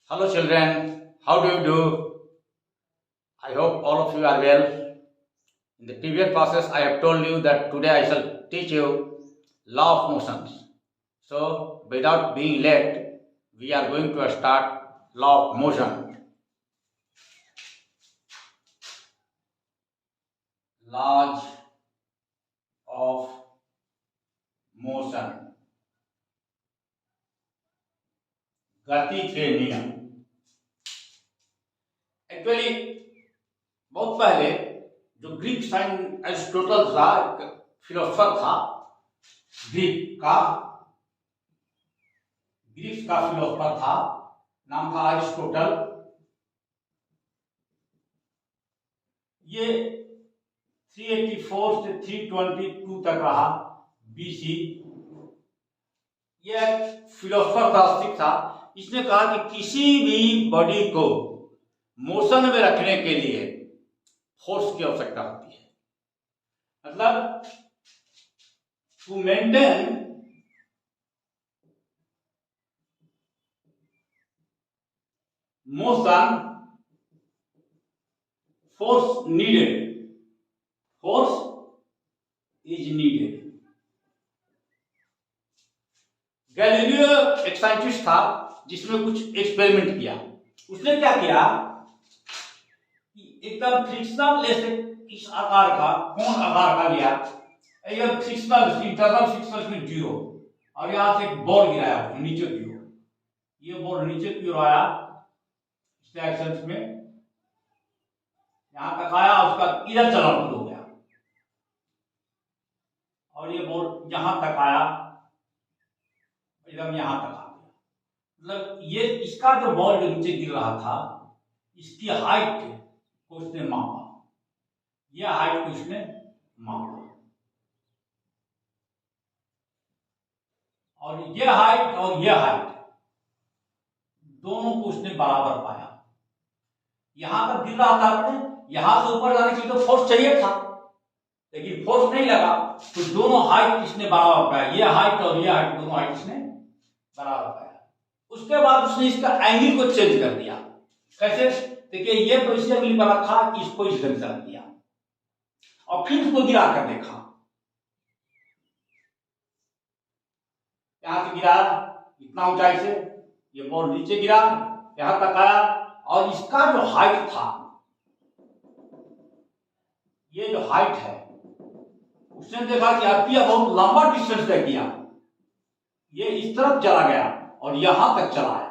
Hello children, how do you do? I hope all of you are well. In the previous classes I have told you that today I shall teach you law of motions. So without being late, we are going to start law of motion. Laws of motion. गति के नियम. Actually बहुत पहले जो Greek sign Aristotle था, philosopher था, Greek का philosopher था, नाम था एरिस्टोटल. ये 384 से 322 तक रहा बीसी. ये फिलोसफर था, सिख था. इसने कहा कि किसी भी बॉडी को मोशन में रखने के लिए फोर्स की आवश्यकता होती है. मतलब to maintain motion force is needed. Galileo एक साइंटिस्ट था जिसने कुछ एक्सपेरिमेंट किया. उसने क्या किया कि एकदम फ्रिक्शनल ऐसे इस आकार का कोण आकार का लिया, एकदम फ्रिक्शनल इंटरनल फ्रिक्शनल में 0, और यहां से एक बॉल गिराया नीचे की ओर. ये बॉल नीचे की ओर आया इस डायरेक्शन में, यहां तक आया, उसका इधर चलना शुरू हो गया, और ये बॉल यहां तक आया, एकदम यहां तक आ गया. मतलब ये इसका जो बॉल जो नीचे गिर रहा था, इसकी हाइट को उसने मापा. यह हाइट को उसने मापा, और यह हाइट और यह हाइट दोनों को उसने बराबर पाया. यहां तक गिर रहा था अपने, यहां से ऊपर जाने के लिए तो फोर्स चाहिए था, लेकिन फोर्स नहीं लगा, तो दोनों हाइट इसने बराबर पाया. यह हाइट और यह हाइट दोनों हाइट इसने बराबर पाया. उसके बाद उसने इसका एंगल को चेंज कर दिया. कैसे? देखिए, ये पोजीशन मिल पर रखा, इसको इस ढंग से रख दिया, और फिर उसको गिरा कर देखा. यहां से गिरा इतना ऊंचाई से, ये बॉल नीचे गिरा, यहां तक आया, और इसका जो हाइट था, ये जो हाइट है, उसने देखा कि अब यह बहुत लंबा डिस्टेंस तय किया. ये इस तरफ चला गया और यहां तक चला आया.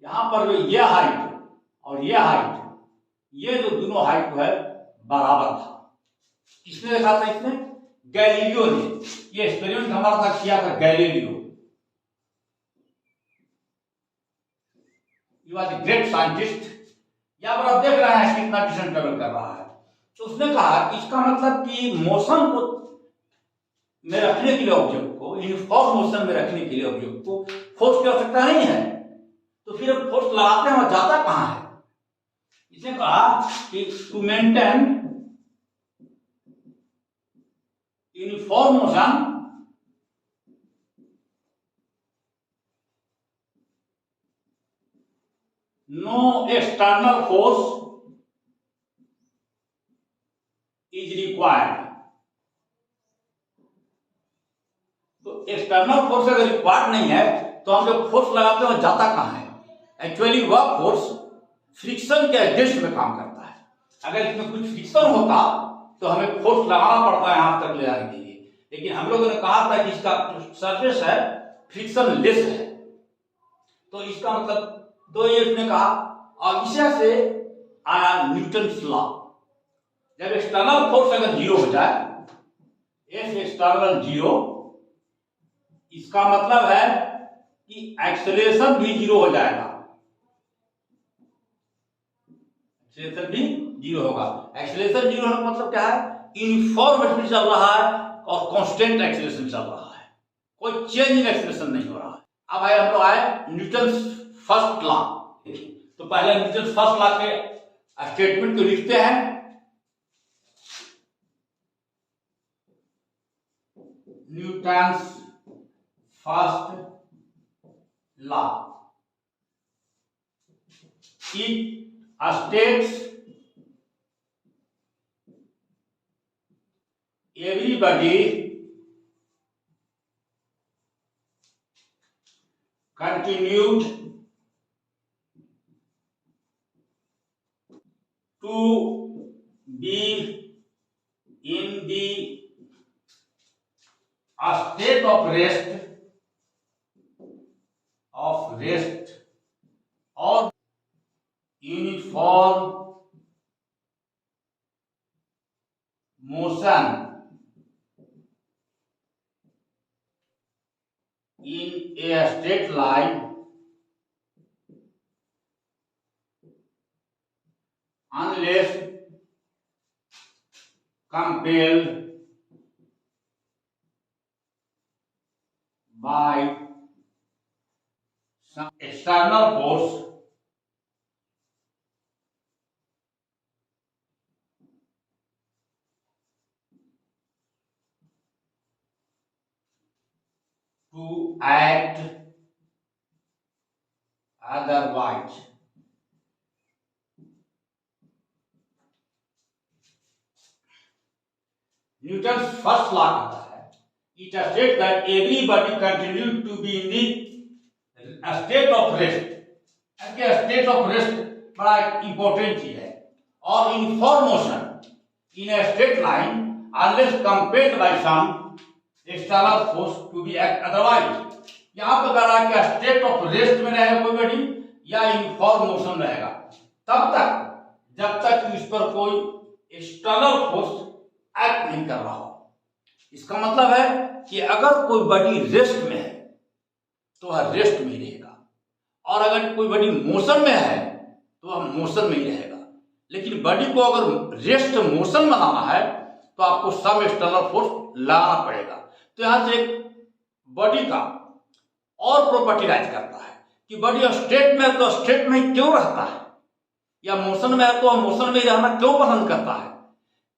यहां पर ये हाइट और ये हाइट, ये जो दोनों हाइट है बराबर था. किसने देखा था? इसने गैलीलियो ने. ये एक्सपेरिमेंट हमारा साथ किया था Galileo. He was a great scientist. यहां पर आप देख रहे हैं कितना डिस्टेंस ट्रेवल कर रहा है. तो उसने कहा कि इसका मतलब कि मोशन को में रखने के लिए, ऑब्जेक्ट को यूनिफॉर्म मोशन में रखने के लिए ऑब्जेक्ट को फोर्स की आवश्यकता नहीं है. तो फिर फोर्स लगाते हैं और जाता कहां है? इसने कहा कि to maintain uniform motion no external force is required. तो एक्सटर्नल फोर्स अगर रिक्वायर्ड नहीं है, तो हम जब फोर्स लगाते हैं जाता कहां है? एक्चुअली वह फोर्स फ्रिक्शन के अगेंस्ट में काम करता है. अगर इसमें कुछ फ्रिक्शन होता तो हमें फोर्स लगाना पड़ता है यहां तक ले जाने के लिए, लेकिन हम लोगों ने कहा था कि इसका जो सरफेस है फ्रिक्शन लेस है. तो इसका मतलब दो ये उसने कहा, और इसे से आया न्यूटन्स लॉ. जब एक्सटर्नल फोर्स अगर 0 हो जाए, एफ एक्सटर्नल 0, इसका मतलब है कि एक्सेलरेशन भी 0 हो जाएगा. एक्सेलरेशन भी 0 होगा. एक्सेलरेशन 0 होने का मतलब क्या है? यूनिफॉर्म स्पीड चल रहा है और कांस्टेंट एक्सेलरेशन चल रहा है, कोई चेंज इन एक्सेलरेशन नहीं हो रहा है. अब आए हम लोग आए न्यूटन्स फर्स्ट लॉ. तो पहले न्यूटन्स फर्स्ट लॉ के स्टेटमेंट को लिखते हैं. Newton's first law. It states everybody continued to be in the state of rest or uniform motion in a straight line unless compelled by some external force to act otherwise. Newton first law कहता है, it state that everybody continue to be in the state of rest. State of rest बड़ा important चीज है. और uniform motion in a straight line unless compelled by some external force to be act otherwise. यहां पर कह रहा है कि स्टेट ऑफ रेस्ट में रहेगा कोई बॉडी या यूनिफॉर्म मोशन रहेगा तब तक जब तक इस पर कोई एक्सटर्नल फोर्स एक्ट नहीं कर रहा हो. इसका मतलब है कि अगर कोई बॉडी रेस्ट में है तो वह रेस्ट में ही रहेगा, और अगर कोई बॉडी मोशन में है तो वह मोशन में ही रहेगा. लेकिन बॉडी को अगर रेस्ट मोशन में लाना है तो आपको सम एक्सटर्नल फोर्स लाना पड़ेगा. तो यहां से एक बॉडी का और प्रॉपर्टी राइज करता है कि बॉडी स्टेट में है तो स्टेट में क्यों रहता है, या मोशन में है तो मोशन में रहना क्यों पसंद करता है.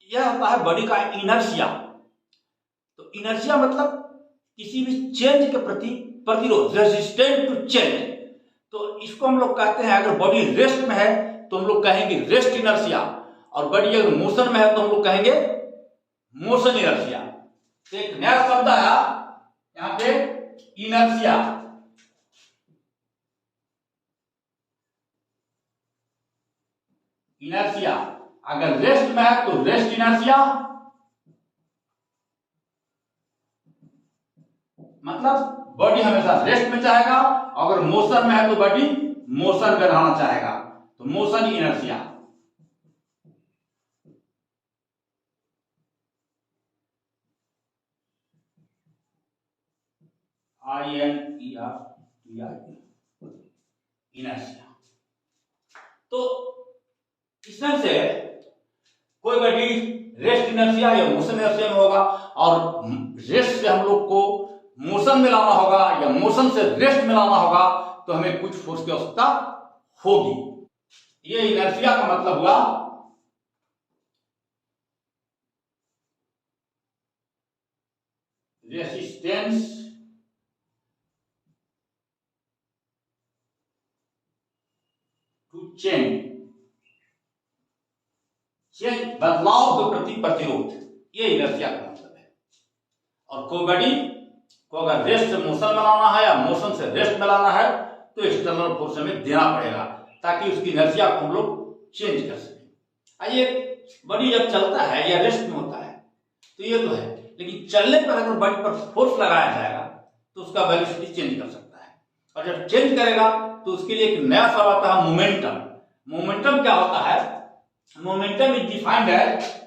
यह होता है बॉडी का इनर्शिया. तो इनर्शिया मतलब किसी भी चेंज के प्रति प्रतिरोध, रेजिस्टेंट टू चेंज. तो इसको हम लोग कहते हैं, अगर बॉडी रेस्ट में है तो हम लोग कहेंगे रेस्ट इनर्शिया, और बॉडी अगर मोशन में है तो हम लोग कहेंगे मोशन इनर्शिया. तो एक नया शब्द आया यहां पे, इनर्शिया. इनर्शिया अगर रेस्ट में है तो रेस्ट इनर्शिया, मतलब बॉडी हमेशा रेस्ट में चाहेगा, अगर मोशन में है तो बॉडी मोशन में रहना चाहेगा, तो मोशन इनर्शिया. इनर्शिया. तो इसमें से कोई बॉडी रेस्ट इनर्शिया या मोशन इनर्शिया में होगा, और रेस्ट से हम लोग को मोशन में लाना होगा या मोशन से रेस्ट में लाना होगा, तो हमें कुछ फोर्स की आवश्यकता होगी. ये इनर्शिया का मतलब हुआ रेसिस्टेंस टू चेंज. चेंज बदलाव के प्रति प्रतिरोध, ये इनर्शिया का मतलब है. और कोई बॉडी को अगर रेस्ट से मोशन में लाना है या मोशन से रेस्ट में लाना है तो एक्सटर्नल फोर्स हमें देना पड़ेगा ताकि उसकी इनर्शिया को हम लोग चेंज कर सकें. आइए, बॉडी जब चलता है या रेस्ट में होता है तो ये तो है, लेकिन चलने पर अगर बॉडी पर फोर्स लगाया जाएगा तो उसका वेलोसिटी चेंज कर सकता है. और जब चेंज करेगा तो उसके लिए एक नया शब्द आता है, मोमेंटम. मोमेंटम क्या होता है? मोमेंटम इज डिफाइंड एज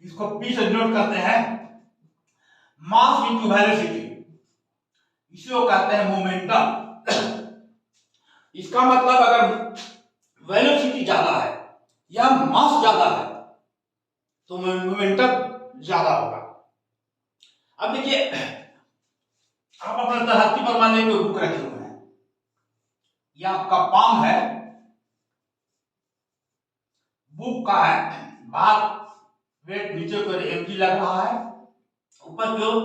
इसको पी से डिनोट करते हैं मास इनटू वेलोसिटी. इसे कहते हैं मोमेंटम. इसका मतलब अगर वेलोसिटी ज्यादा है या मास ज्यादा है तो मोमेंटम ज्यादा होगा. अब देखिए, आप अपने धरती पर मान लीजिए कोई बुक रखे हुए हैं, यह आपका पाम है, बुक का है, बाहर वेट नीचे की ओर mg लग रहा है, ऊपर की ओर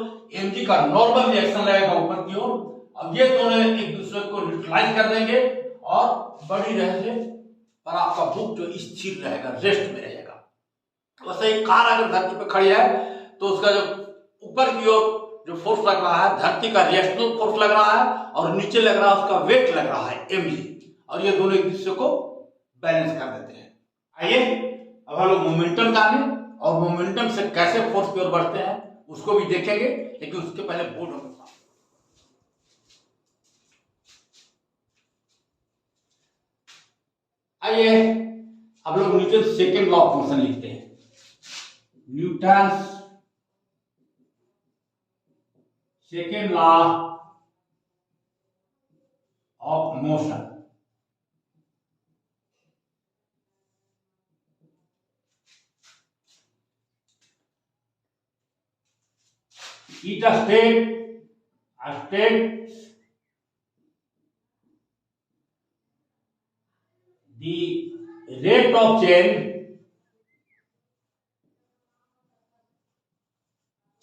mg का नॉर्मल रिएक्शन लगेगा ऊपर की ओर। अब ये दोनों एक दूसरे को न्यूट्रलाइज कर देंगे और बड़ी रहने पर आपका बुक जो स्थिर रहेगा, रेस्ट में रहेगा। वैसे ही कार अगर धरती पर खड़ी है तो उसका जो ऊपर की ओर जो फोर्स लग रहा है, धरती का रिएक्शनल फोर्स लग रहा है, और नीचे लग रहा है उसका वेट लग रहा है mg, और ये दोनों एक दूसरे को बैलेंस कर देते हैं। आइए अब हम लोग मोमेंटम जाने और मोमेंटम से कैसे फोर्स की ओर बढ़ते हैं उसको भी देखेंगे, लेकिन उसके पहले बोर्ड होगा। आइए अब लोग Newton second law of motion लिखते हैं। Newton second law of motion. It states the rate of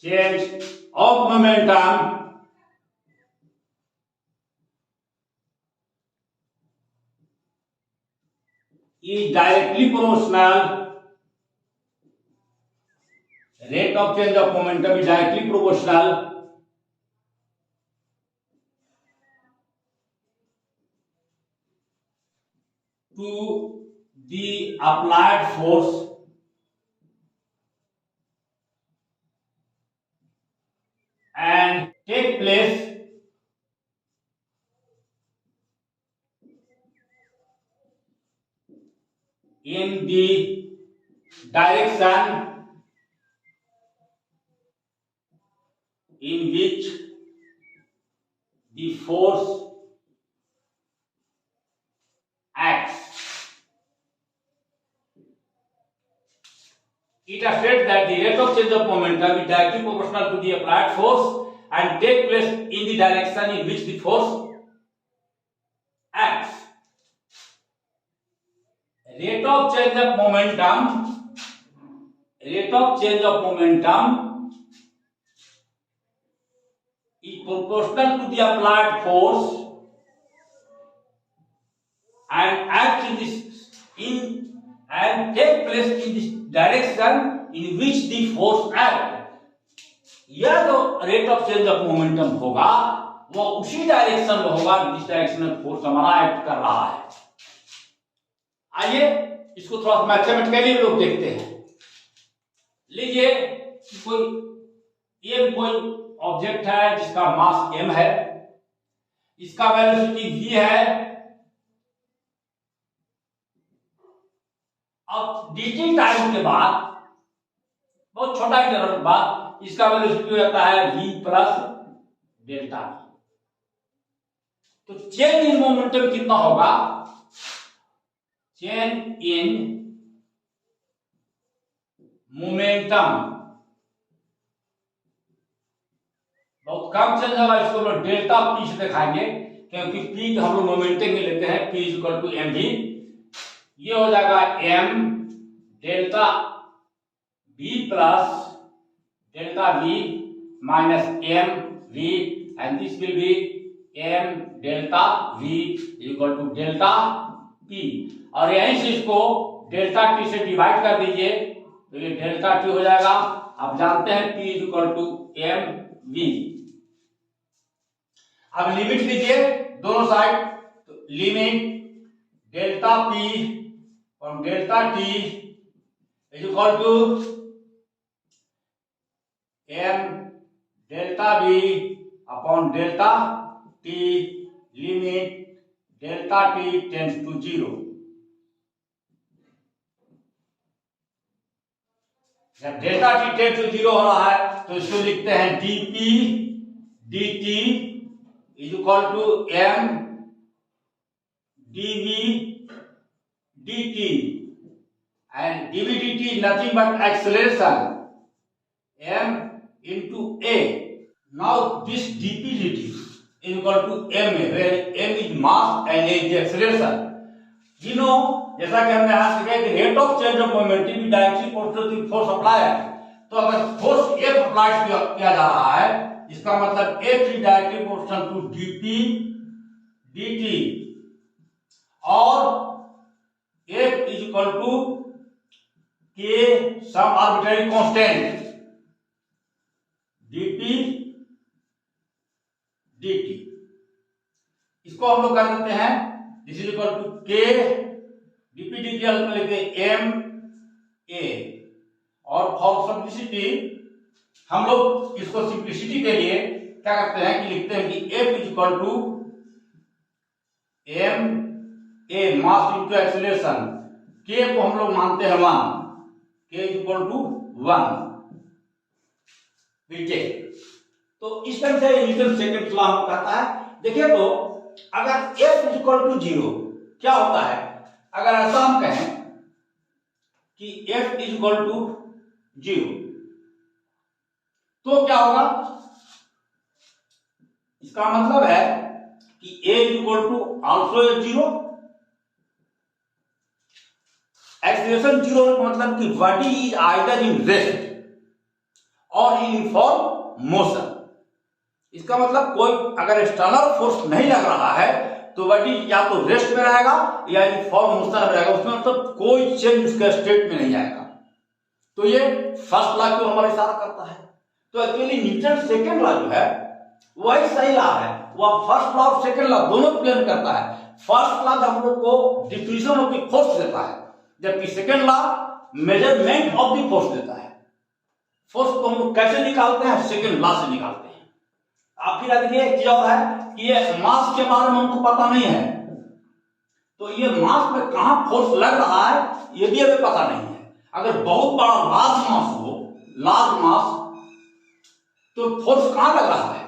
change of momentum is directly proportional. Rate of change of momentum is directly proportional to the applied force and take place in the direction in which the force acts. It states that the rate of change of momentum is directly proportional to the applied force and take place in the direction in which the force acts. Rate of change of momentum is proportional to the applied force and acts and take place in the direction in which the force acts. यह जो rate of change of momentum होगा वो उसी direction में होगा जिस direction में force हमारा एक्ट कर रहा है। आइए इसको थोड़ा मैथमेटिकली लोग देखते हैं। लीजिए कोई ऑब्जेक्ट है जिसका मास m है, इसका वेलोसिटी v है। अब dt टाइम के बाद, बहुत छोटा इंटरवल के बाद, इसका वेलोसिटी हो जाता है v प्लस डेल्टा v। तो चेंज इन मोमेंटम कितना होगा? चेंज इन मोमेंटम बहुत कम चेंज होगा। इसको लोग डेल्टा पी से दिखाएंगे क्योंकि पी हम लोग मोमेंटम में लेते हैं, P equal to M V. ये हो जाएगा M delta V plus delta V minus M V, and this will be M delta V equal to delta P. और यहीं से इसको डेल्टा टी से डिवाइड कर दीजिए तो ये डेल्टा टी हो जाएगा। आप जानते हैं P equal to M V. अब लिमिट लीजिए दोनों साइड, तो limit delta P from delta T is equal to M delta B upon delta T, limit delta T tends to 0। जब डेल्टा टी टेंड्स टू 0 हो रहा है तो इसको लिखते हैं dp dt is equal to m dv dt, and dv dt is nothing but acceleration m into a. Now this dp dt is equal to ma, where m is mass and a is the acceleration. You know जैसा कि हमने यहाँ सीखा कि rate of change of momentum भी directly proportional to force apply है। तो अगर फोर्स F अप्लाई किया जा रहा है, इसका मतलब F is directly proportional to dP dt और F is equal to K some arbitrary constant dP dt। इसको हम लोग कर देते हैं, this is equal to K dP dt में लिखते हैं M A, और फॉर सिंप्लिसिटी हम लोग इसको सिंप्लिसिटी के लिए क्या करते हैं कि लिखते हैं कि F is equal to M A mass into acceleration. K को हम लोग मानते हैं 1, K इज इक्वल टू 1। तो इस तरह से न्यूटन सेकंड लॉ हम कहता है। देखिए तो अगर F इज इक्वल टू 0 क्या होता है, अगर ऐसा हम कहें कि F इज इक्वल टू 0 तो क्या होगा, इसका मतलब है कि A is equal to also 0, acceleration 0 का मतलब कि body is either in rest और इन यूनिफॉर्म मोशन। इसका मतलब कोई अगर एक्सटर्नल फोर्स नहीं लग रहा है तो बॉडी या तो रेस्ट में रहेगा या यूनिफॉर्म मोशन में रहेगा, उसमें मतलब कोई चेंज उसके स्टेट में नहीं आएगा। तो ये फर्स्ट लॉ को हमारा इशारा करता है। तो एक्चुअली न्यूटन सेकंड लॉ जो है वही सही लॉ है, वह फर्स्ट लॉ और सेकंड लॉ दोनों क्लेम करता है। फर्स्ट लॉ हम लोग को डिफ्यूजन ऑफ द फोर्स देता है, जबकि second law measurement of the force देता है। फोर्स को हम लोग कैसे निकालते हैं, सेकंड लॉ से निकालते हैं। आप फिर देखिए एक चीज और है कि ये मास के बारे में हमको पता नहीं है, तो ये मास में कहां फोर्स लग रहा है ये भी हमें पता नहीं है। अगर बहुत बड़ा लार्ज मास हो, लार्ज मास, तो फोर्स कहां लग रहा है,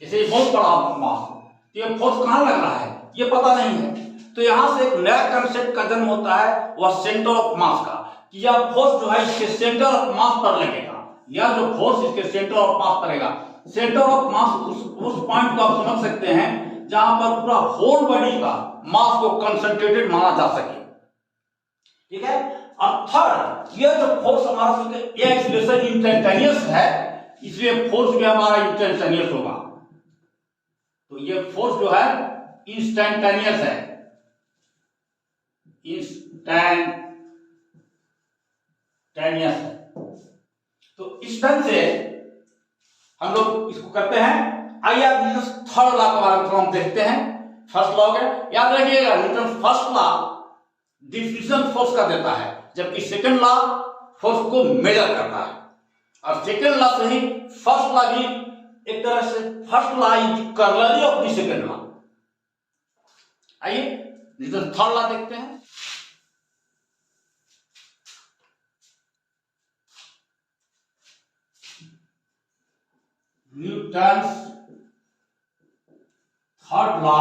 जैसे बहुत बड़ा मास हो तो ये फोर्स कहां लग रहा है ये पता नहीं है। तो यहां से एक नया कंसेप्ट का जन्म होता है, वह सेंटर ऑफ मास का, कि यह फोर्स जो है इसके सेंटर ऑफ मास पर लगेगा, या जो फोर्स इसके सेंटर ऑफ मास पर लगेगा। सेंटर ऑफ मास उस पॉइंट को आप समझ सकते हैं जहां पर पूरा होल बॉडी का मास को कंसंट्रेटेड माना जा सके, ठीक है। और थर्ड, ये जो फोर्स हमारा ये एक्सीलरेशन इंस्टेंटेनियस है, इसलिए फोर्स भी हमारा इंस्टेंटेनियस होगा। तो ये फोर्स जो है इंस्टेंटेनियस है, इंस्टेंटेनियस है। तो इस ढंग से हम लोग इसको करते हैं। आइए आप न्यूटन थर्ड लॉ के बारे में हम देखते हैं। फर्स्ट लॉ है, याद रखिएगा Newton first law diffusion force का देता है, जबकि सेकंड लॉ फोर्स को मेजर करता है। और सेकंड लॉ से ही फर्स्ट लॉ भी एक तरह से first law is corollary of the second law. आइए न्यूटन थर्ड लॉ देखते हैं। Newton's third law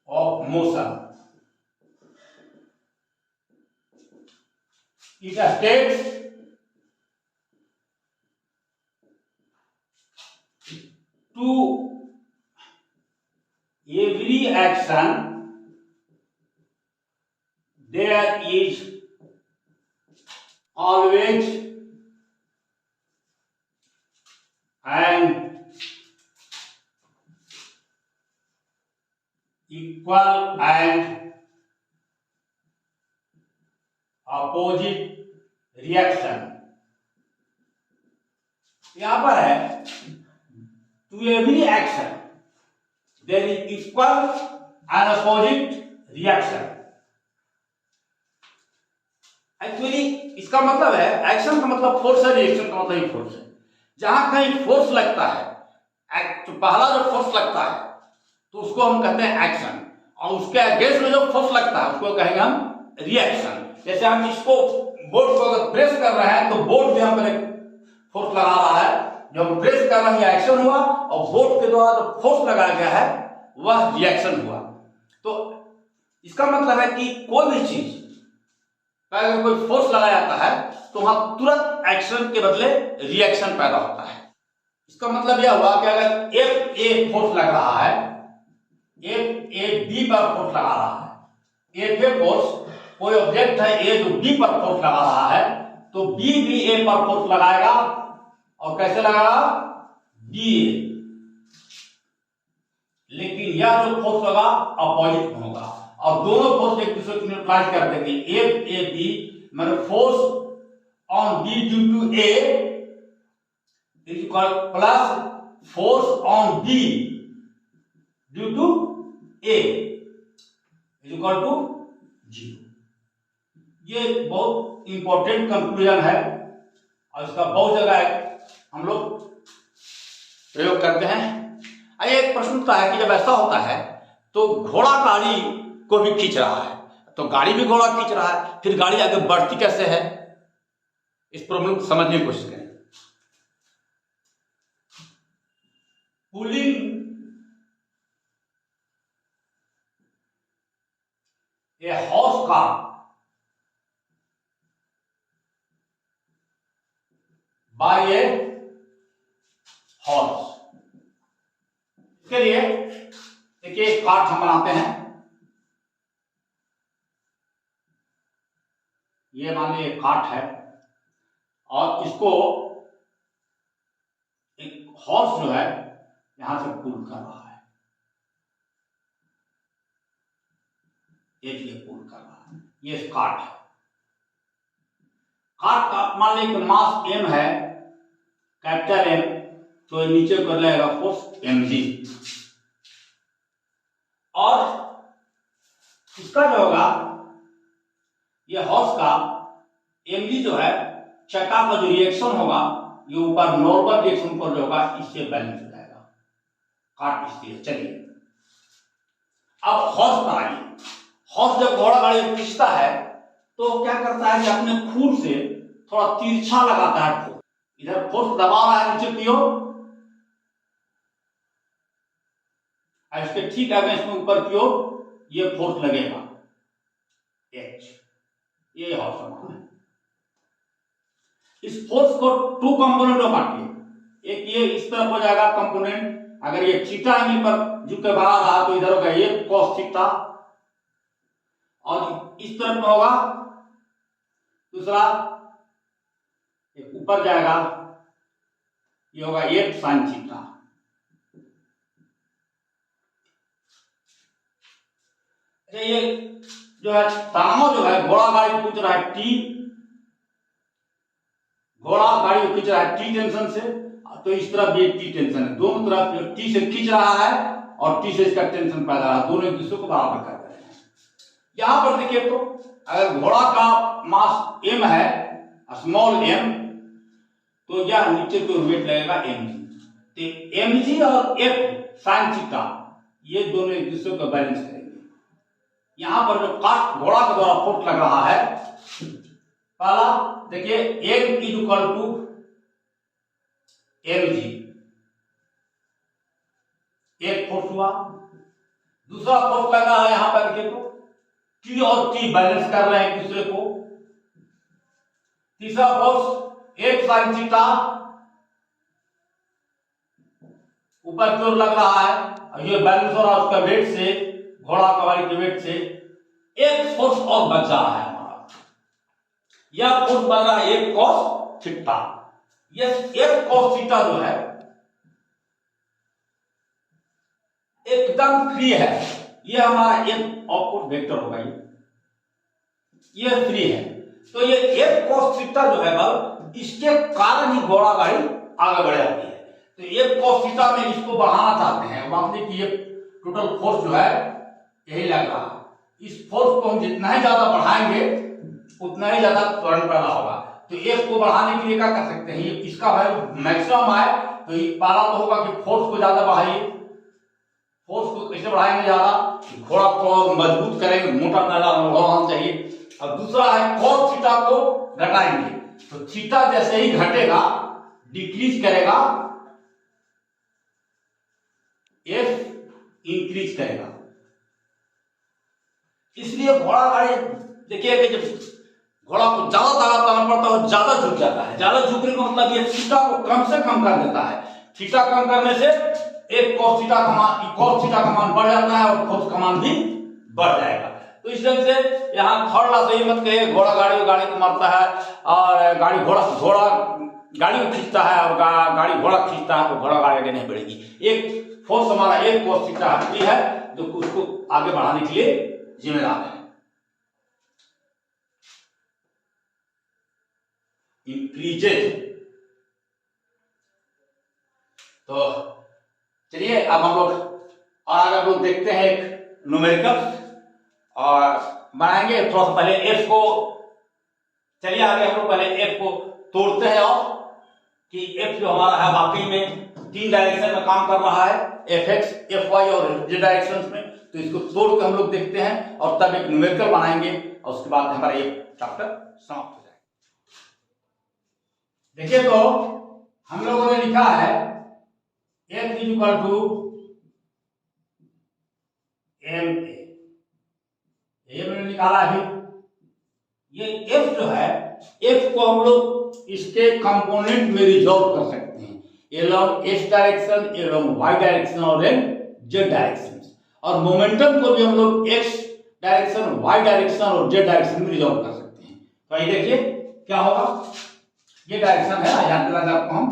of motion. It states to every action there is always an equal and opposite reaction. यहां पर है to every action there is equal and opposite reaction. Actually इसका मतलब है, action का मतलब फोर्स है, रिएक्शन का मतलब ही फोर्स है। जहां कहीं फोर्स लगता है, तो पहला जो फोर्स लगता है तो उसको हम कहते हैं एक्शन, और उसके अगेंस्ट में जो फोर्स लगता है उसको कहेंगे हम रिएक्शन। जैसे हम इसको बोर्ड को अगर प्रेस कर रहे हैं तो बोर्ड भी हम फोर्स लगा रहा है, जो हम प्रेस कर रहे हैं एक्शन हुआ, और बोर्ड के द्वारा जो फोर्स लगाया गया है वह रिएक्शन हुआ। तो इसका मतलब है कि कोई भी चीज पर अगर कोई फोर्स लगाया जाता है तो वहां तुरंत एक्शन के बदले रिएक्शन पैदा होता है। इसका मतलब यह हुआ कि अगर F फोर्स लग रहा है, F ए बी पर फोर्स लगा रहा है, ए पे फोर्स, कोई ऑब्जेक्ट है ए जो बी पर फोर्स लगा रहा है, तो बी भी ए पर फोर्स लगाएगा, और कैसे लगाएगा, बी ए। लेकिन यह जो फोर्स होगा अपोजिट में होगा, और दोनों फोर्स एक दूसरे को न्यूट्रलाइज कर देंगे। एफ ए बी मतलब force on B due to A is equal plus force on B due to A is equal to 0। ये बहुत इंपॉर्टेंट कंक्लूजन है, और इसका बहुत जगह हम लोग प्रयोग करते हैं। एक प्रश्न उठता है कि जब ऐसा होता है तो घोड़ा गाड़ी को भी खींच रहा है, तो गाड़ी भी घोड़ा खींच रहा है, फिर गाड़ी आगे बढ़ती कैसे है, इस प्रॉब्लम को समझने की कोशिश करें। Pulling a horse car bye a horse, इसके लिए देखिए कार्ट हम बनाते हैं। ये मान लीजिए कार्ट है, और इसको एक हॉर्स जो है यहां से पुल कर रहा है, ये पुल कर रहा है, ये कार्ट है। कार्ट का मान लीजिए कि मास m है, कैपिटल M, तो नीचे कर लेगा फोर्स mg, और इसका जो होगा ये हॉर्स का mg जो है, चक्का का जो रिएक्शन होगा ये ऊपर नॉर्मल रिएक्शन पर जो होगा इससे बैलेंस हो जाएगा, कार्ट स्थिर। चलिए अब हॉर्स पर आइए। हॉर्स जब घोड़ा गाड़ी खींचता है तो क्या करता है कि अपने खूर से थोड़ा तिरछा लगाता है फोर्स, इधर फोर्स दबा रहा है नीचे की ओर, इसके ठीक अगेंस्ट में ऊपर की ओर ये फोर्स लगेगा H, ये हॉर्स है। इस फोर्स को टू कंपोनेंट में बांटिए, एक ये इस तरफ हो जाएगा कंपोनेंट, अगर ये थीटा एंगल पर झुक के बाहर रहा तो इधर होगा ये cos थीटा, और इस तरफ में होगा दूसरा, एक ऊपर जाएगा ये होगा ये sin थीटा। ये जो है तनाव जो है, घोड़ा गाड़ी खींच रहा है टी, घोड़ा गाड़ी को खींच रहा है टी टेंशन से, तो इस तरफ भी टी टेंशन है, दोनों तरफ टी से खींच रहा है और टी से इसका टेंशन पैदा रहा है, दोनों एक दूसरे को बराबर कर रहे हैं। यहां पर देखिए तो अगर घोड़ा का मास m है, स्मॉल m, तो यह नीचे को वेट लगेगा mg, तो mg और f sin थीटा ये दोनों एक दूसरे को बैलेंस करेंगे। यहां पर जो कार्ट घोड़ा के द्वारा फोर्स लग रहा है, पहला देखिए m is equal to mg, एक फोर्स हुआ। दूसरा फोर्स लग रहा है यहां पर देखिए तो t और t बैलेंस कर रहे हैं एक दूसरे को। तीसरा फोर्स एक sin थीटा ऊपर की ओर लग रहा है, और ये बैलेंस हो रहा है उसका वेट से, घोड़ा का गाड़ी के वेट से। एक फोर्स और बच रहा है हमारा, यह फोर्स बन रहा है एक cos थीटा। ये एक cos थीटा जो है एकदम फ्री है, ये हमारा एक आउटपुट वेक्टर होगा, ये फ्री है, तो ये एक cos थीटा जो है बल, इसके कारण ही घोड़ा गाड़ी आगे बढ़ जाती है। तो एक cos थीटा में इसको बढ़ाना चाहते हैं, मान लीजिए कि ये टोटल फोर्स जो है यही लग रहा है, इस फोर्स को हम जितना ही ज्यादा बढ़ाएंगे उतना ही ज्यादा त्वरण पैदा होगा। तो एक को बढ़ाने के लिए क्या कर सकते हैं, इसका वैल्यू मैक्सिमम आए तो पहला तो होगा कि फोर्स को ज्यादा बढ़ाइए, फोर्स को कैसे बढ़ाएंगे ज्यादा, घोड़ा को मजबूत करेंगे, मोटा पैदा होना चाहिए। और दूसरा है cos थीटा को घटाएंगे, तो थीटा जैसे ही घटेगा डिक्रीज करेगा, f इंक्रीज करेगा। इसलिए घोड़ा गाड़ी देखिए कि जब घोड़ा को ज्यादा ताकत लाना पड़ता है ज्यादा झुक जाता है, ज्यादा झुकने का मतलब ये थीटा को कम से कम कर देता है। थीटा कम करने से एक cos थीटा का मान बढ़ जाता है और cos का मान भी बढ़ जाएगा। तो इस ढंग से यहाँ थर्ड लॉ से ये मत कहिए घोड़ा गाड़ी को मारता है और घोड़ा गाड़ी को खींचता है और गाड़ी घोड़ा खींचता है तो घोड़ा गाड़ी आगे नहीं बढ़ेगी। एक फोर्स हमारा एक cos थीटा हटती है जो उसको आगे बढ़ाने के लिए जिम्मेदार है। इंक्रीजेज। तो चलिए अब हम लोग और आगे हम लोग देखते हैं एक न्यूमेरिकल और बनाएंगे। थोड़ा सा पहले एफ को, चलिए आगे हम लोग पहले एफ को तोड़ते हैं और कि एफ जो हमारा है वाकई में 3 डायरेक्शन में काम कर रहा है, एफ एक्स, एफ वाई और जेड डायरेक्शन में। तो इसको तोड़ के हम लोग देखते हैं और तब एक न्यूमेरिकल बनाएंगे और उसके बाद हमारा ये चैप्टर समाप्त हो जाएगा। देखिए तो हम लोगों ने लिखा है F is equal to M A, मैंने निकाला है। ये एफ जो है, एफ को हम लोग इसके कंपोनेंट में रिजॉल्व कर सकते हैं, along S direction, along Y direction और एन जेड डायरेक्शन। और मोमेंटम को भी हम लोग एक्स डायरेक्शन, वाई डायरेक्शन और जेड डायरेक्शन में रिजॉल्व कर सकते हैं। तो आइए देखिए क्या होगा। ये डायरेक्शन है, याद दिला आपको हम,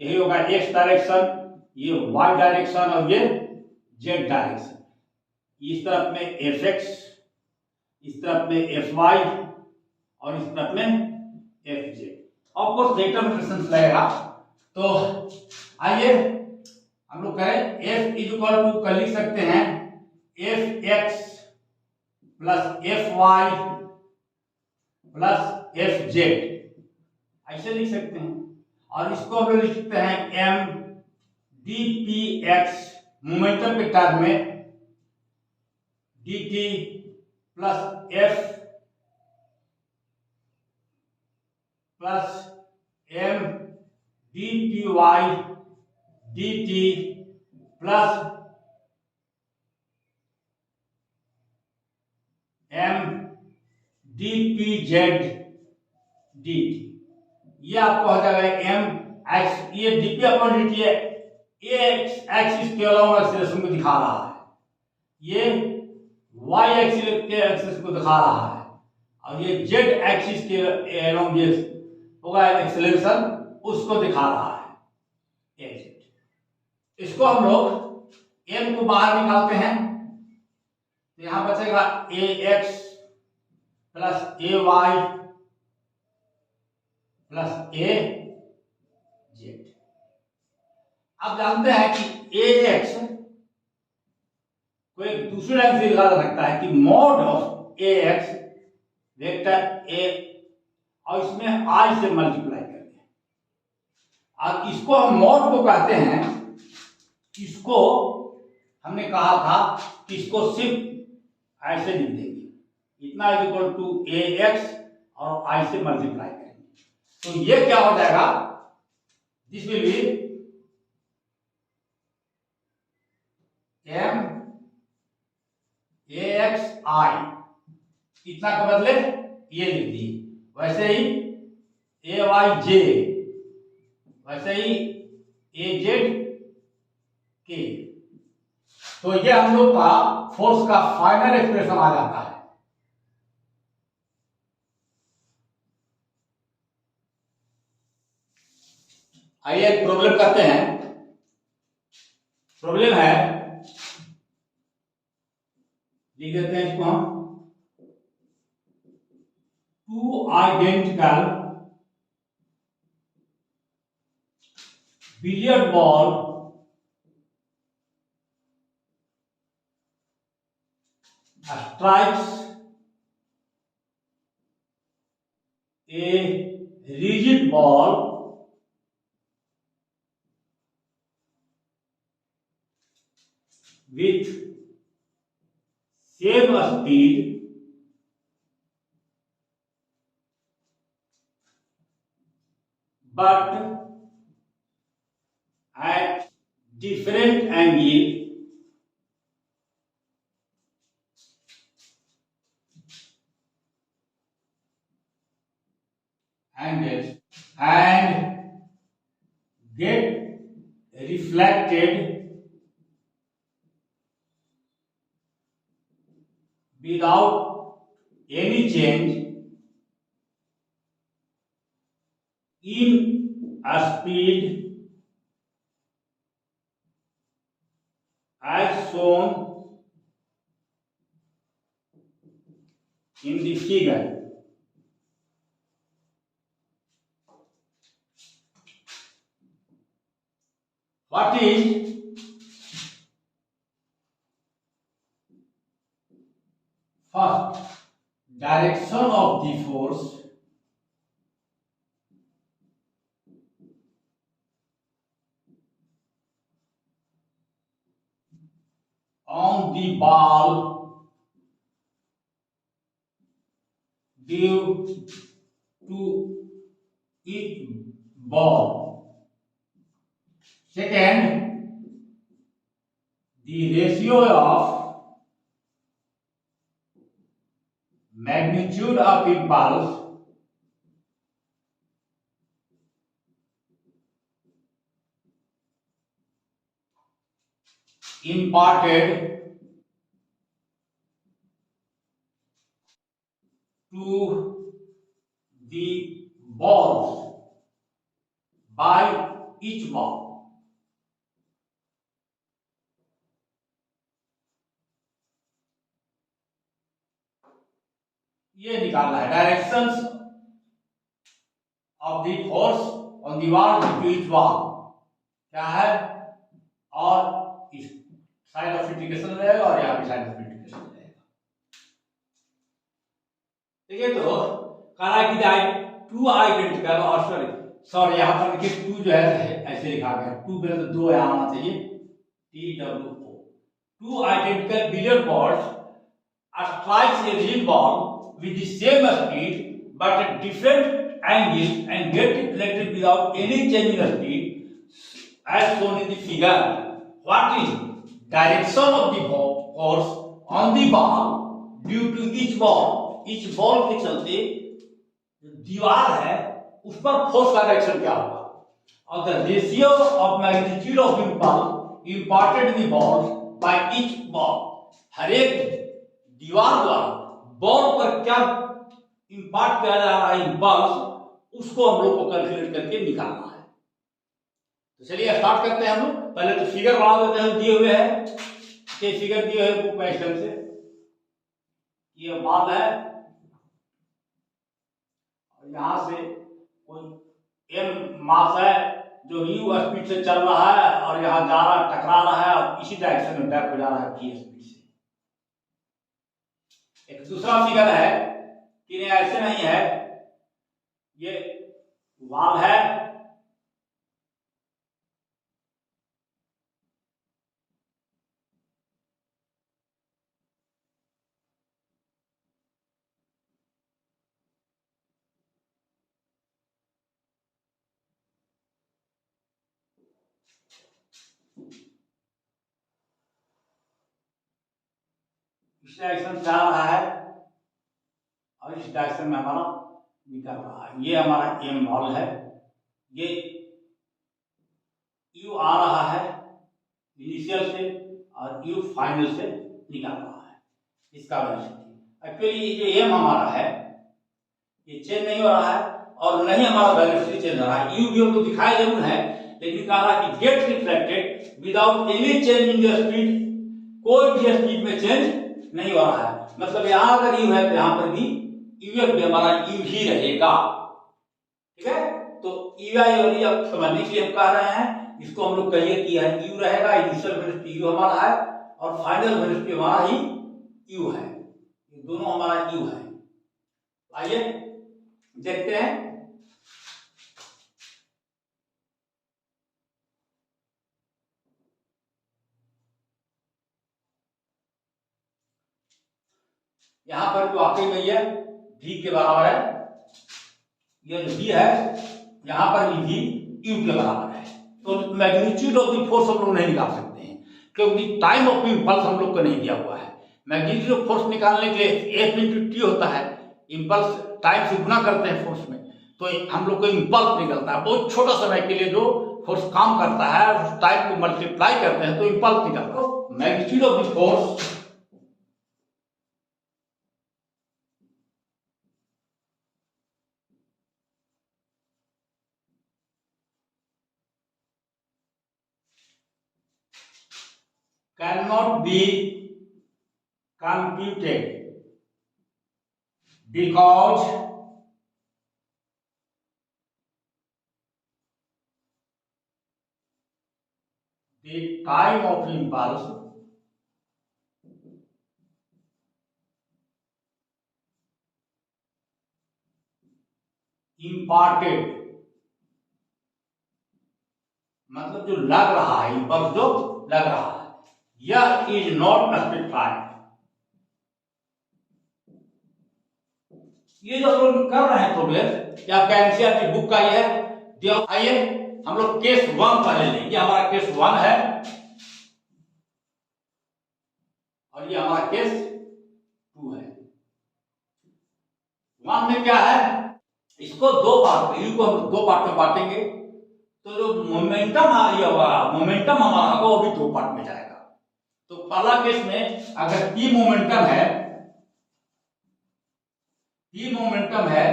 यही होगा एक्स डायरेक्शन, ये वाई डायरेक्शन और ये जेड डायरेक्शन। इस तरफ में एफ एक्स, इस तरफ में एफ वाई और इस तरफ में F Z. Of course vector notation लगेगा। तो आइए हम लोग करें एफ इज इक्वल टू, कर लिख सकते हैं F X plus F Y plus F Z, ऐसे लिख सकते हैं। और इसको हम लोग लिख सकते हैं M D P X, momentum के टर्म में D T plus F plus M D T Y D T plus M D P Z D T. ये आपको हो जाएगा एम एक्स, ये डीपी अपॉन डी टी है, ये एक्सिस के अलोंग एक्सीलरेशन को दिखा रहा है, ये वाई एक्सिस के एक्सिस को दिखा रहा है और ये जेड एक्सिस के अलोंग ये होगा एक्सीलरेशन, उसको दिखा रहा है ए जेड। इसको हम लोग एम को बाहर निकालते हैं तो यहां बचेगा ए एक्स प्लस ए वाई प्लस ए जेड। आप जानते हैं कि ए एक्स को एक दूसरे ढंग से लिखा जा सकता है कि mod of A x vector A और इसमें आई से मल्टीप्लाई करते हैं। और इसको हम मॉड को कहते हैं, इसको हमने कहा था कि इसको सिर्फ ऐसे लिख देंगे, इतना is equal to A X और आई से मल्टीप्लाई करेंगे। तो ये क्या हो जाएगा, this will be M A X I, इतना के बदले ये लिख दिए। वैसे ही ए वाई जे, वैसे ही ए जेड के। तो ये हम लोग का फोर्स का फाइनल एक्सप्रेशन आ जाता है। आइए एक प्रॉब्लम करते हैं। प्रॉब्लम है, लिख देते हैं इसको हम, two identical billiard ball strikes a rigid ball with same speed but at different angle angles and get reflected without any change in speed as shown in the figure. What is first direction of the force on the ball due to each ball? Second, the ratio of magnitude of impulse imparted to the balls by each ball. ये निकालना है directions of the force on the ball to each ball क्या है, और इस side of indication रहेगा और यहाँ पे साइड ऑफ इंडिकेशन रहेगा। ठीक है, तो कहा कि टू आइडेंटिकल और सॉरी यहाँ पर देखिए टू जो है ऐसे लिखा गया, टू में तो दो यहाँ आना चाहिए, TWO। Two identical billiard balls strikes a real ball with the same speed but at different angles and get reflected without any change in speed as shown in the figure. What is direction of the force on the ball due to each ball? each ball के चलते दीवार है उस पर force का direction क्या होगा, और the ratio of magnitude of impulse imparted in the balls by each ball, हर एक दीवार द्वारा बॉल पर क्या इंपैक्ट किया जा रहा है इंपल्स, उसको हम लोग को कैलकुलेट करके निकालना है। तो चलिए स्टार्ट करते हैं हम लोग। पहले तो फिगर बना देते हैं, दिए हुए हैं कि फिगर दिए हुए बुक में से ये बॉल है और यहां से कोई m मास है जो u स्पीड से चल रहा है और यहां जा रहा है, टकरा रहा है और इसी डायरेक्शन में बैक हो जा रहा है v स्पीड से। एक दूसरा फिगर है कि ऐसे नहीं है, ये बॉल है इस डायरेक्शन से आ रहा है और इस डायरेक्शन में हमारा निकल रहा है। ये हमारा एम बॉल है, ये यू आ रहा है इनिशियल से और यू फाइनल से निकल रहा है। इसका वेलोसिटी एक्चुअली ये जो एम हमारा है ये चेंज नहीं हो रहा है और नहीं हमारा वेलोसिटी चेंज हो रहा है। यू भी हमको दिखाया जरूर है लेकिन कह रहा है कि gate reflected without any change in the speed, कोई भी स्पीड में चेंज नहीं हो रहा है। मतलब यहां अगर यू है तो यहां पर भी यूएफ भी हमारा यू ही रहेगा। ठीक है, तो यूआई और यू समझने के लिए हम कह रहे हैं, इसको हम लोग कहिए कि यह यू रहेगा, इनिशियल वेलोसिटी यू हमारा है और फाइनल वेलोसिटी हमारा ही यू है, ये दोनों हमारा यू है। आइए देखते हैं। यहां पर जो वाकई में ये v के बराबर है, ये जो v है यहां पर भी v u के बराबर है। तो मैग्नीट्यूड ऑफ द फोर्स हम लोग नहीं निकाल सकते हैं क्योंकि टाइम ऑफ इंपल्स हम लोग को नहीं दिया हुआ है। मैग्नीट्यूड ऑफ फोर्स निकालने के लिए F × T होता है, इंपल्स टाइम से गुना करते हैं फोर्स में, तो हम लोग को इंपल्स निकलता है बहुत छोटा समय के लिए जो फोर्स काम करता है, उस टाइम को मल्टीप्लाई करते हैं तो इंपल्स निकलता है। Magnitude of the force cannot be computed because the time of impulse imparted, मतलब जो लग रहा है, इंपल्स जो लग रहा है, यह इज नॉट स्पेसिफाइड। ये जो लोग कर रहे हैं प्रोग्रेस, या आपका एनसीईआरटी बुक का ये है। आइए हम लोग केस 1 पहले लेंगे। हमारा केस 1 है और ये हमारा केस 2 है। 1 में क्या है, इसको दो पार्ट, यू को हम दो पार्ट में बांटेंगे, तो जो मोमेंटम मोमेंटम हमारा होगा वो भी दो पार्ट में जाएगा। तो पहला केस में अगर P मोमेंटम है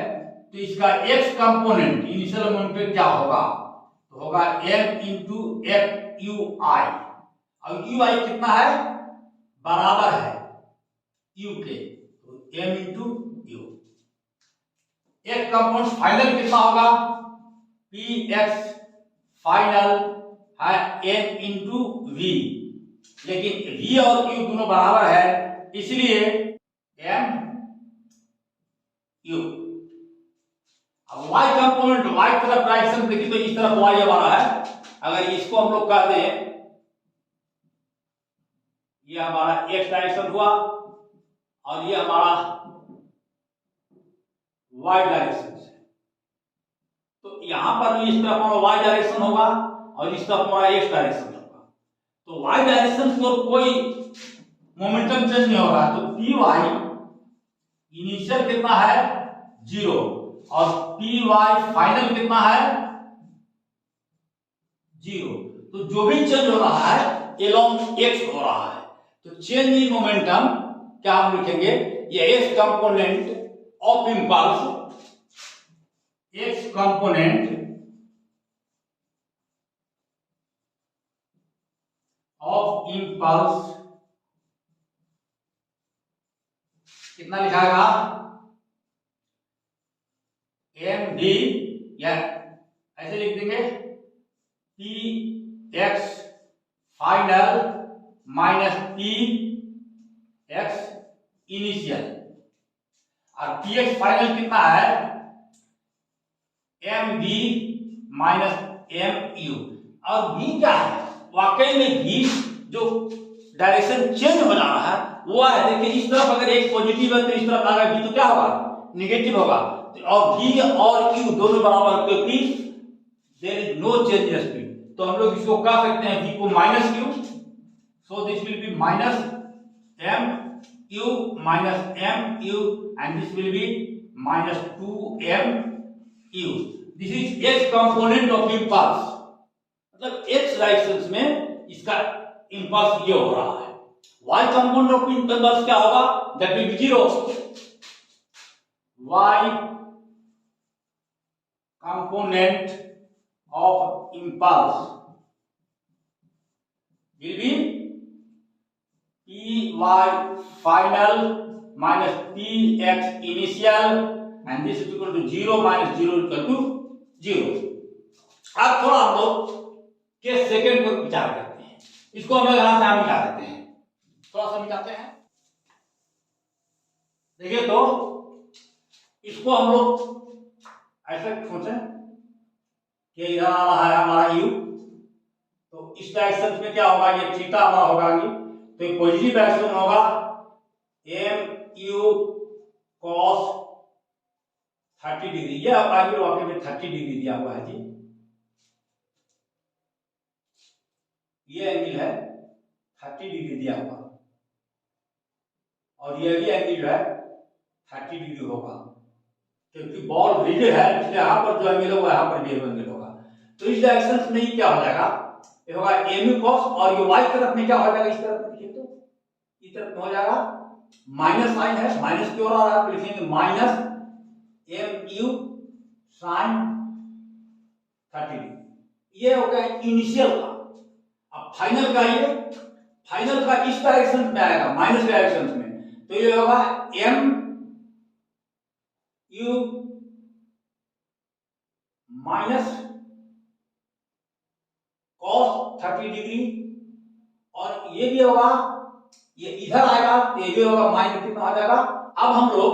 तो इसका x कंपोनेंट इनिशियल मोमेंटम क्या होगा, तो होगा m इंटू एफ यू आई। और यू आई कितना है, बराबर है u के, तो m इंटू यू। एक कंपोनेंट फाइनल कितना होगा, पी एक्स फाइनल है m इंटू वी, लेकिन v और u दोनों बराबर है, इसलिए m u। अब y कंपोनेंट y तरफ डायरेक्शन देखिए, तो इस तरफ y हमारा है। अगर इसको हम लोग कहते हैं, ये हमारा x डायरेक्शन हुआ और ये हमारा y डायरेक्शन है, तो यहां पर भी इस तरफ हमारा y डायरेक्शन होगा और इस तरफ हमारा x डायरेक्शन होगा। तो y डायरेक्शन को कोई मोमेंटम चेंज नहीं होगा, तो पी वाई इनिशियल कितना है 0 और पी वाई फाइनल कितना है 0। तो जो भी चेंज हो रहा है एलोंग x हो रहा है, तो चेंज इन मोमेंटम क्या हम लिखेंगे, ये x component of impulse, x component of impulse कितना लिखाएगा, एम डी, या ऐसे लिख देंगे P X final minus P X initial. और पी एक्स फाइनल कितना है, M B minus M U. और बी क्या है, वाकई में बी जो डायरेक्शन चेंज हो रहा है वो है, देखिए इस तरफ अगर एक पॉजिटिव है तो इस तरफ अगर बी तो क्या होगा, निगेटिव होगा। और v और q दोनों बराबर, क्योंकि there is no change in speed, तो हम लोग इसको कह सकते हैं v को minus q, so this will be minus m u minus m u and this will be minus 2m u। This is x component of impulse, मतलब x direction में इसका इंपल्स ये हो रहा है। y कंपोनेंट ऑफ इंपल्स क्या होगा, that will be 0। y component of impulse will be py final minus px initial and this is equal to 0 minus 0 equal to 0। अब थोड़ा हम लोग केस सेकंड पर विचार करते हैं, इसको हम लोग यहां से मिटा देते हैं, थोड़ा सा मिटाते हैं। देखिए तो इसको हम लोग ऐसे सोचें कि इधर आ रहा है हमारा u, तो इस डायरेक्शन में क्या होगा, ये थीटा हमारा होगा ये, तो ये पॉजिटिव डायरेक्शन होगा m u cos 30 डिग्री। ये एंगल वाकई में 30 डिग्री दिया हुआ है जी, ये एंगल है 30 डिग्री दिया हुआ, और ये भी एंगल जो है 30 डिग्री होगा, क्योंकि बॉल रिजिड है इसलिए यहां पर जो एंगल होगा यहां पर भी एंगल होगा। तो इस डायरेक्शन में क्या हो जाएगा, ये होगा एम यू कॉस, और ये वाई तरफ में क्या हो जाएगा, इस तरफ में लिखे तो इस तरफ में हो जाएगा माइनस साइन है, माइनस की ओर आ रहा है, लिखेंगे माइनस एम यू साइन 30, ये हो गया इनिशियल का। अब फाइनल का, ये फाइनल का इस डायरेक्शन में आएगा, माइनस डायरेक्शन में, तो ये होगा M U minus cos 30 degree, और ये भी होगा, ये इधर आएगा तो ये भी होगा माइनस कितना आ जाएगा। अब हम लोग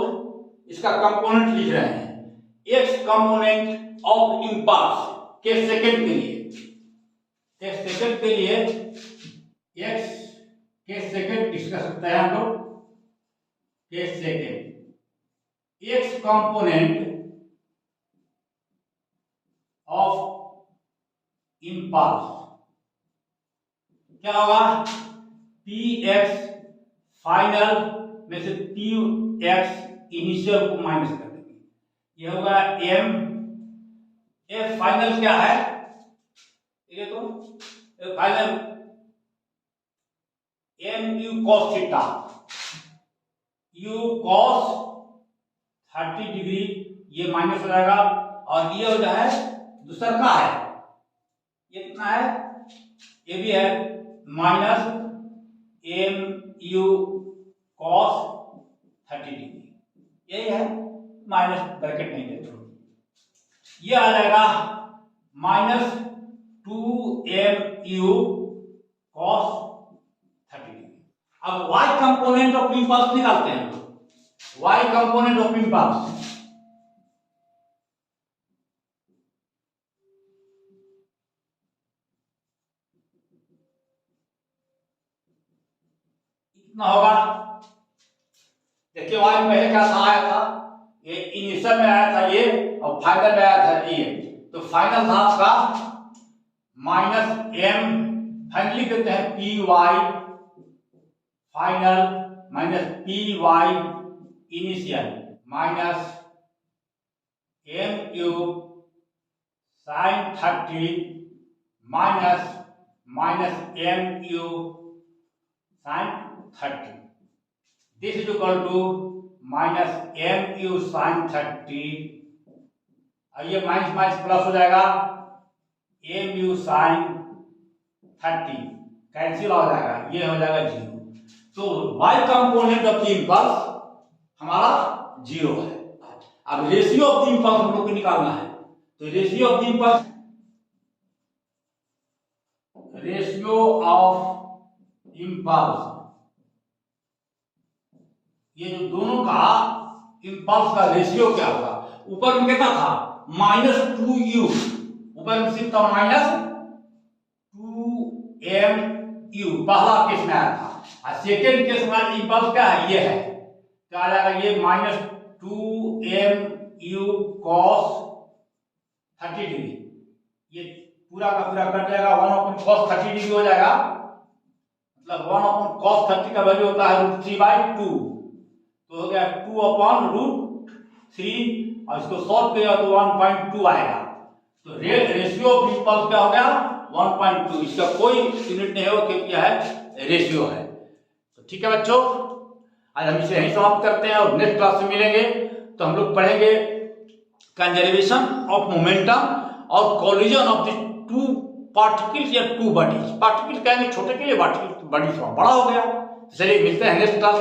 इसका कंपोनेंट लिख रहे हैं, एक्स कंपोनेंट ऑफ इंपल्स के सेकंड के लिए, एक्स के सेकंड लिख सकते हैं हम लोग, के second x component of impulse क्या होगा, पी एक्स फाइनल में से पी एक्स इनिशियल को माइनस कर देंगे, ये होगा एम, ए फाइनल क्या है, ये तो final M U cos theta, U cos 30 degree, ये माइनस हो जाएगा, और ये हो जाए दूसरा का है, ये कितना है, ये भी है minus M U cos 30 degree, यही है, माइनस ब्रैकेट नहीं देते, ये आ जाएगा माइनस 2 mu cos 30 डिग्री। अब y कंपोनेंट ऑफ इंपल्स निकालते हैं, y कंपोनेंट ऑफ इंपल्स, कितना होगा, देखिए y में पहले क्या था, आया था ये इनिशियल में आया था ये, और फाइनल में आया था ये, तो फाइनल था आपका माइनस एम, फाइनल लिख देते हैं P Y final minus P Y initial minus M U sine 30 minus M U sine 30, this is equal to minus M U sine 30, और ये माइनस माइनस प्लस हो जाएगा, एम यू साइन 30 कैंसिल हो जाएगा, ये हो जाएगा 0। तो y component of the impulse हमारा 0 है। अब रेशियो ऑफ द इंपल्स हम लोग को निकालना है, तो ratio of the impulse, ratio of impulse, ये जो दोनों का इंपल्स का रेशियो क्या होगा, ऊपर में कितना था -2u, ऊपर में सिर्फ था -2mu, पहला केस में आया था, और सेकेंड केस में इंपल्स क्या है, ये है, तो आ जाएगा ये -2mu cos 30 डिग्री, ये पूरा का पूरा कट जाएगा, 1/cos 30 डिग्री हो जाएगा, मतलब 1/cos 30 का वैल्यू होता है √3/2, तो हो गया 2/√3, और इसको सॉल्व किया तो 1.2 आएगा, तो रेशियो ऑफ इंपल्स क्या हो गया 1.2, इसका कोई यूनिट नहीं होगा क्योंकि यह है रेशियो है। तो ठीक है बच्चों, आज हम इसे यहीं समाप्त करते हैं, और नेक्स्ट क्लास में मिलेंगे तो हम लोग पढ़ेंगे कंजर्वेशन ऑफ मोमेंटम और collision of the two particles या टू बॉडीज, पार्टिकल कहेंगे छोटे के लिए, बड़ी बड़ा हो गया। चलिए मिलते हैं नेक्स्ट क्लास।